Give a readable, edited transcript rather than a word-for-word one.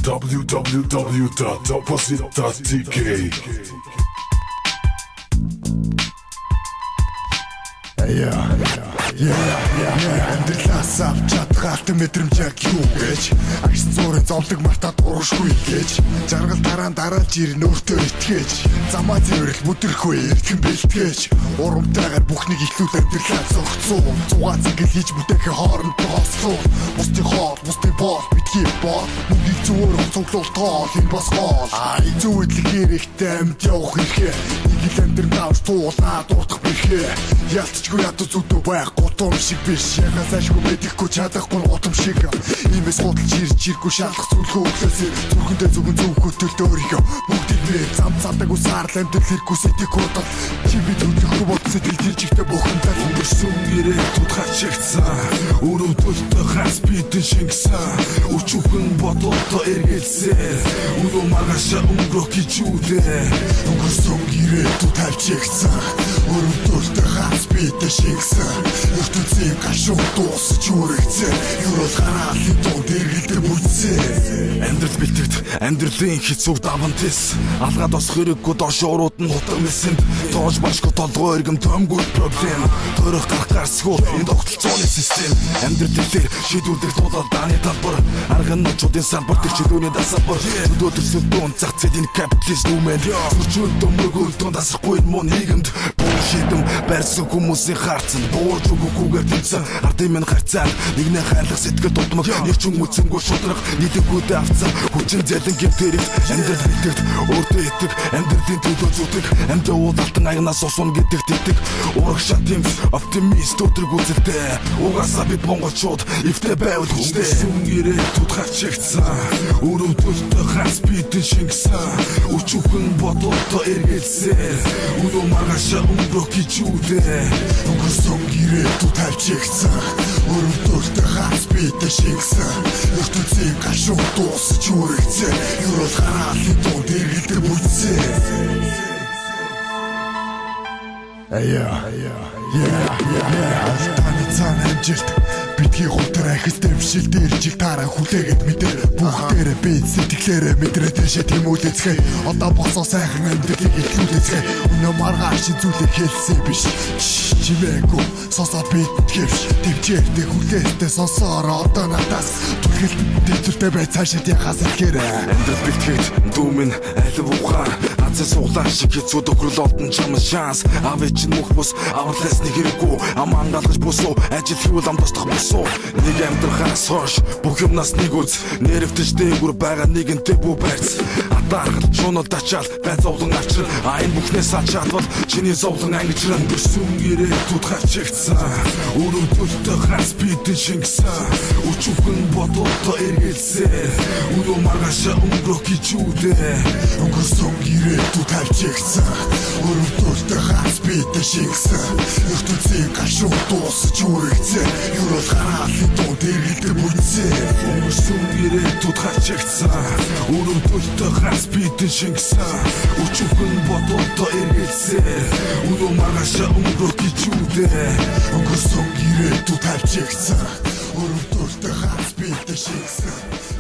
www.opposite.tk Амьдралаас авч чадгаалт мэдрэмжийг юу гэж агсан зуурын зовлог мартаад урагшгүй гэж жаргал дарааж ирнэ өөртөө итгэж замаа зэвэрэл бүдэрхгүй эртхэн бэлтгэж урамтайгаар бүхнийг ихлүүл амьдралаа зогцсон зугаа цэгэл хийж бүтээхээ хооронд бооцсон бусдын хоол бусдын боол битгий боо мөнгийг зүгээр онцоглолтоо хэн бас гол зөвөдлөх хэрэгтэй амьд явах хэрэгтэй нэг л амьдрал туулаад уртах бэхээ ялцчгүй ядуу зүдөө байх гутам шиг биш ягаас ашгүй мэдэхгүй чадахгүй гутам шиг имээс худалж ирж шалах зүлхөө өглөөсөө зүрхэндээ зүгэн зөвхөтөлд өөрийгөө бүгдийг нэр замдаг усаар амьдэл хэрэггүй сэтгэх бодол чи бид хөдлөхгүй бод сэтгэл тэржигтэй бухимдал өнгөрсөн ирээд тутгаж чигцсан өрөвдөлтөө хас бидэн шингэсэн өчүүхэн бодолтой эргэлзээ өрөө магаша өнгөрөх гэж үдээ өнгөрсөн ирээд тутгаж чигцсан өрөвдөлтөө хас бидэн шингэсэн ертөнцийн гашуун дуусч үргэлзээ юурал гараалын дунд эргэлдэр бүцээ амьдрал бэлтгэд амьдралын хэцүү даван тис алгаад босох хэрэггүй доош урууд нь хутга мэсэнд тоож башгүй толгой эргэм төмгүй проблем төрөх гарах гарсгүй энэ тогтолцооны систем амьдрал дээр шийдвэрлэх тулаад дааны талбар арга ночуудын салбар тэр чөлөөний дасалбар өдөө төрсөлдөөн зах зээлийн капиталист үмэн зөрчил дөмрөгөө дунд асахгүй мөн нийгэмд шийдэм барьсан хүмүүсийн харцсан бууж өгөхгүйгээр тэмцэн ардын минь харцаад нэгнээ хайрлах сэтгэл дутмаг нэг ч үмүцэнгүй шудрах нийлэггүйдээ авцсан хүчин зэлэн гэмтэрэг амьдрал битэгт өөртөө итэг амьдралын төлөө зүтэг амьдаа уулалтан агнаас усун гэдэг тэтэг урагшаа тэмс оптимист өдрөг үзэлтэй угаасаа бид монголчууд эвтэй байвал хүчтэй сүнгэрээ тутгаж чигцсан өрөвдөлтөө хас бидэн шингэсэн өчүүхэн бодолтой эргэлзээ өрөө магаша өнгөрөх гэж үдээ өнгөрсөн ирээд тутгаж чигцсан өрөвдөлтөө хас бидэн шингэсэн ертөнцийн гашуун дуусч үргэлзээ юурал гараалын дунд эргэлдэр бүцээ Алтаны цаана амжилт битгий гутар ахис дэвшил дэржиг тараа хүлээгээд мэдээ бүгдээрээ би сэтгэлээрээ мэдрээд шээ тэмүүлэцгээ одоо босоо сайхан амьдралыг илүүлэцгээ өнөө маргааш зүйлийг хэлсэн биш чимээгүй сосоод битгийвш төвчээртэй хүлээстэй сонсоор одоо надаас түлхэл дэвчэртэй бай цаашаа яхаас ихээр амьдрал бэлтгэж дүүмэн алив ухаар азаа суглаа шиг хэцүү тохирол олдон чамд шанс авэ чин мөх бус авралаас нэг хэрэггүй аман галгаж босоо ажил хийвэл ам тусдах босоо нэг амьдрахаас хойш бүх юмнаас нэг үз нэрвтэж дээгүр байгаа нэгэнтэй бүү байц атаархал шунал тачаал бай зовлон авчир айн бүхнээс ачаадвал чиний зовлон ангижран өссөн ирээд тутгаж чигцсан өрөвдөлтөө хас бидэн шингэсэн өчүүхэн бодолтой эргэлзээ өрөө маргаша өнгөрөх гэж үдээ өнгөрсөн ирээд тутгаж чигцсан өрөвдөлтөө хас бидэн шингэсэн ертөнцийн гашуун дуусч үргэлзээ юурал гараалын дунд эргэлдэр бүцээ өнгөрсөн ирээд тутгаж чигцсан өрөвдөлтөө хас бидэн шингэсэн өчүүхэн бодолтой эргэлзээ өрөө магаша өнгөрөх гэж үдээ өнгөрсөн ирээд тутгаж чигцсан өрөвдөлтөө хас бидэн шингэсэн